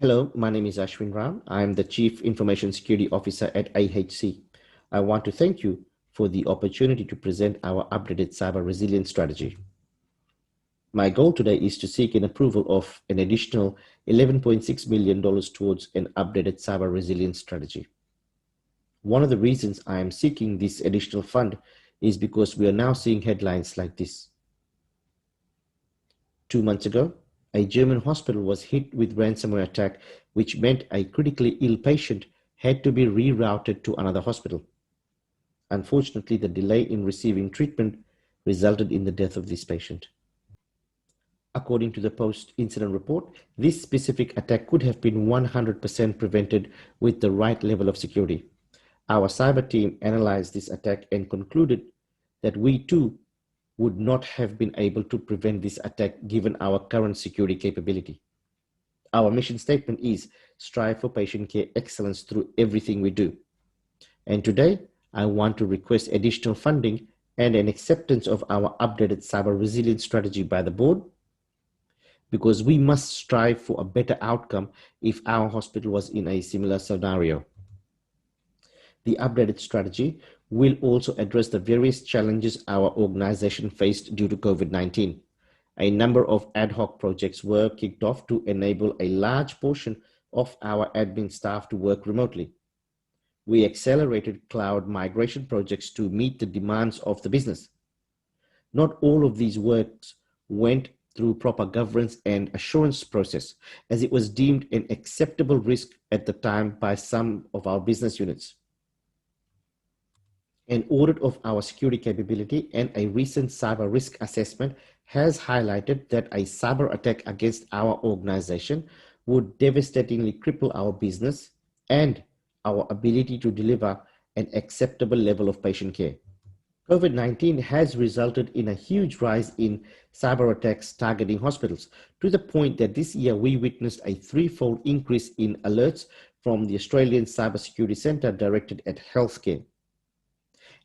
Hello, my name is Ashwin. I am the Chief Information Security Officer at IHC. I want to thank you for the opportunity to present our updated cyber resilience strategy. My goal today is to seek an approval of an additional $11.6 million towards an updated cyber resilience strategy. One of the reasons I am seeking this additional fund is because we are now seeing headlines like this. 2 months ago, a German hospital was hit with ransomware attack, which meant a critically ill patient had to be rerouted to another hospital. Unfortunately, the delay in receiving treatment resulted in the death of this patient. According to the post-incident report, this specific attack could have been 100% prevented with the right level of security. Our cyber team analyzed this attack and concluded that we too would not have been able to prevent this attack given our current security capability. Our mission statement is strive for patient care excellence through everything we do. And today, I want to request additional funding and an acceptance of our updated cyber resilience strategy by the board, because we must strive for a better outcome if our hospital was in a similar scenario. The updated strategy will also address the various challenges our organization faced due to COVID-19. A number of ad hoc projects were kicked off to enable a large portion of our admin staff to work remotely. We accelerated cloud migration projects to meet the demands of the business. Not all of these works went through proper governance and assurance process, as it was deemed an acceptable risk at the time by some of our business units. An audit of our security capability and a recent cyber risk assessment has highlighted that a cyber attack against our organization would devastatingly cripple our business and our ability to deliver an acceptable level of patient care. COVID-19 has resulted in a huge rise in cyber attacks targeting hospitals, to the point that this year we witnessed a threefold increase in alerts from the Australian Cybersecurity Centre directed at healthcare.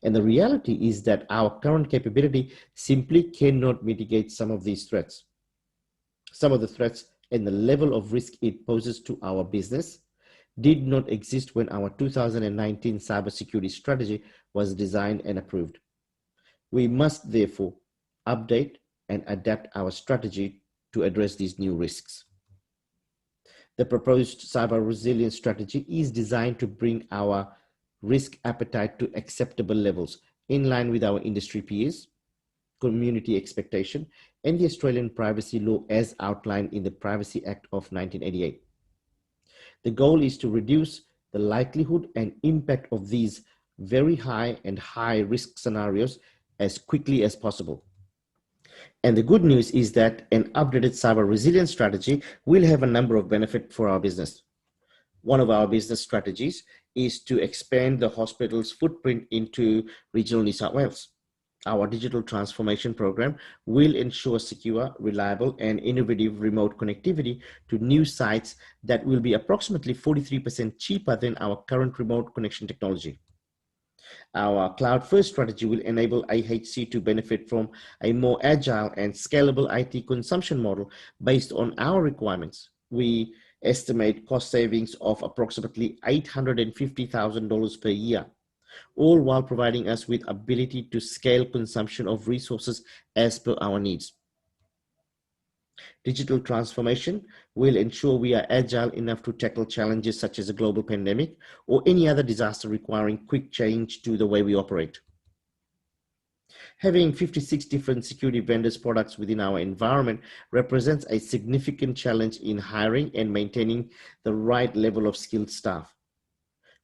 And the reality is that our current capability simply cannot mitigate some of these threats. Some of the threats and the level of risk it poses to our business did not exist when our 2019 cybersecurity strategy was designed and approved. We must therefore update and adapt our strategy to address these new risks. The proposed cyber resilience strategy is designed to bring our risk appetite to acceptable levels in line with our industry peers, community expectation, and the Australian privacy law as outlined in the Privacy Act of 1988. The goal is to reduce the likelihood and impact of these very high and high risk scenarios as quickly as possible. And the good news is that an updated cyber resilience strategy will have a number of benefits for our business. One of our business strategies is to expand the hospital's footprint into regional New South Wales. Our digital transformation program will ensure secure, reliable, and innovative remote connectivity to new sites that will be approximately 43% cheaper than our current remote connection technology. Our cloud-first strategy will enable IHC to benefit from a more agile and scalable IT consumption model based on our requirements. We estimate cost savings of approximately $850,000 per year, all while providing us with ability to scale consumption of resources as per our needs. Digital transformation will ensure we are agile enough to tackle challenges such as a global pandemic or any other disaster requiring quick change to the way we operate. Having 56 different security vendors' products within our environment represents a significant challenge in hiring and maintaining the right level of skilled staff.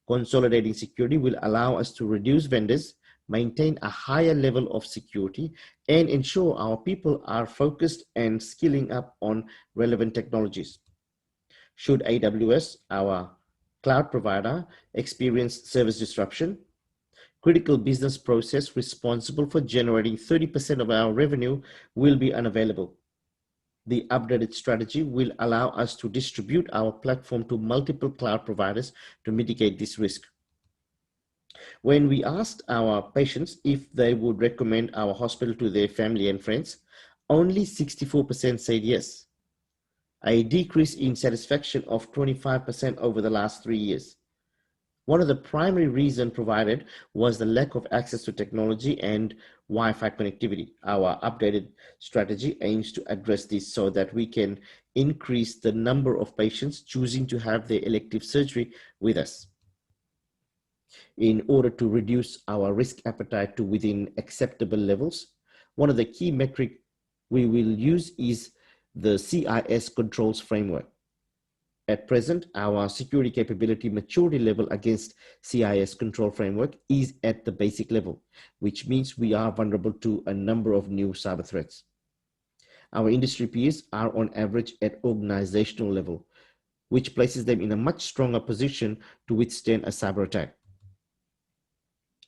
Consolidating security will allow us to reduce vendors, maintain a higher level of security, and ensure our people are focused and skilling up on relevant technologies. Should AWS, our cloud provider, experience service disruption, critical business process responsible for generating 30% of our revenue will be unavailable. The updated strategy will allow us to distribute our platform to multiple cloud providers to mitigate this risk. When we asked our patients if they would recommend our hospital to their family and friends, only 64% said yes. a decrease in satisfaction of 25% over the last 3 years. One of the primary reasons provided was the lack of access to technology and Wi-Fi connectivity. Our updated strategy aims to address this so that we can increase the number of patients choosing to have their elective surgery with us in order to reduce our risk appetite to within acceptable levels. One of the key metrics we will use is the CIS controls framework. At present, our security capability maturity level against CIS control framework is at the basic level, which means we are vulnerable to a number of new cyber threats. Our industry peers are on average at organizational level, which places them in a much stronger position to withstand a cyber attack.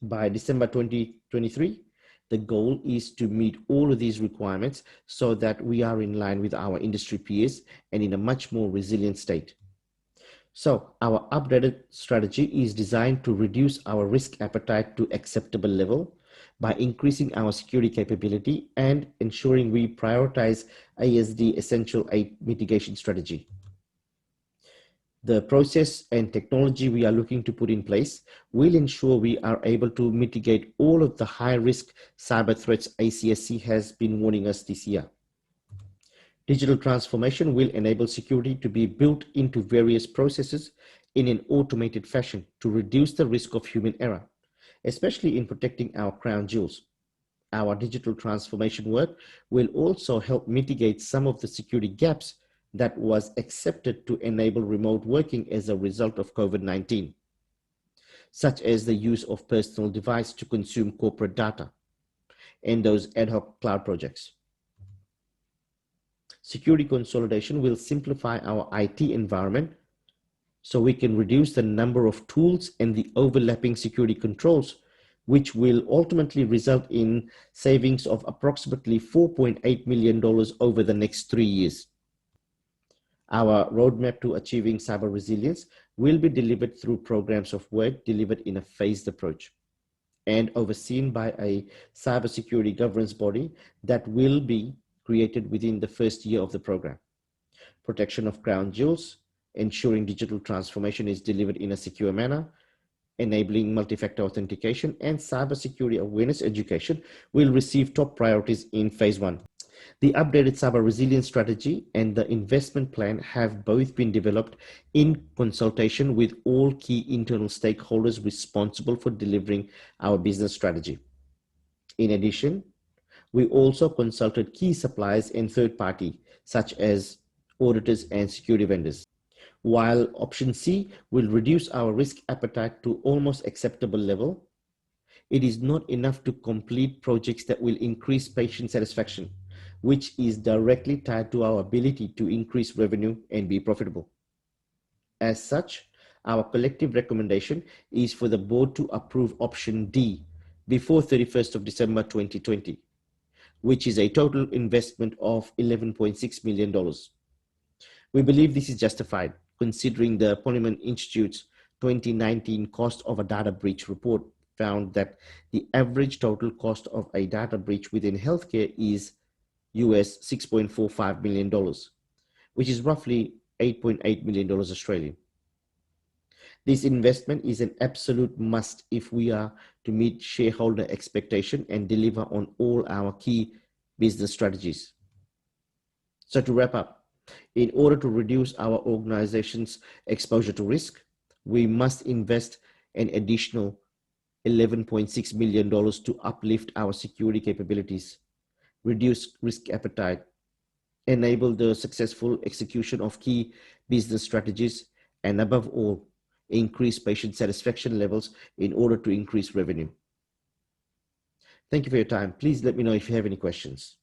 By December 2023, the goal is to meet all of these requirements so that we are in line with our industry peers and in a much more resilient state. So our updated strategy is designed to reduce our risk appetite to acceptable level by increasing our security capability and ensuring we prioritize ASD essential aid mitigation strategy. The process and technology we are looking to put in place will ensure we are able to mitigate all of the high-risk cyber threats ACSC has been warning us this year. Digital transformation will enable security to be built into various processes in an automated fashion to reduce the risk of human error, especially in protecting our crown jewels. Our digital transformation work will also help mitigate some of the security gaps that was accepted to enable remote working as a result of COVID-19, such as the use of personal device to consume corporate data and those ad hoc cloud projects. Security consolidation will simplify our IT environment so we can reduce the number of tools and the overlapping security controls, which will ultimately result in savings of approximately $4.8 million over the next 3 years. Our roadmap to achieving cyber resilience will be delivered through programs of work delivered in a phased approach and overseen by a cybersecurity governance body that will be created within the first year of the program. Protection of crown jewels, ensuring digital transformation is delivered in a secure manner, enabling multi-factor authentication, and cybersecurity awareness education will receive top priorities in phase 1. The updated cyber resilience strategy and the investment plan have both been developed in consultation with all key internal stakeholders responsible for delivering our business strategy. In addition, we also consulted key suppliers and third party, such as auditors and security vendors. While option C will reduce our risk appetite to almost acceptable level, it is not enough to complete projects that will increase patient satisfaction, which is directly tied to our ability to increase revenue and be profitable. As such, our collective recommendation is for the board to approve option D before 31st of December 2020, which is a total investment of $11.6 million. We believe this is justified, considering the Ponemon Institute's 2019 cost of a data breach report found that the average total cost of a data breach within healthcare is US $6.45 million, which is roughly $8.8 million Australian. This investment is an absolute must if we are to meet shareholder expectation and deliver on all our key business strategies. So to wrap up, in order to reduce our organization's exposure to risk, we must invest an additional $11.6 million to uplift our security capabilities, reduce risk appetite, enable the successful execution of key business strategies, and above all, increase patient satisfaction levels in order to increase revenue. Thank you for your time. Please let me know if you have any questions.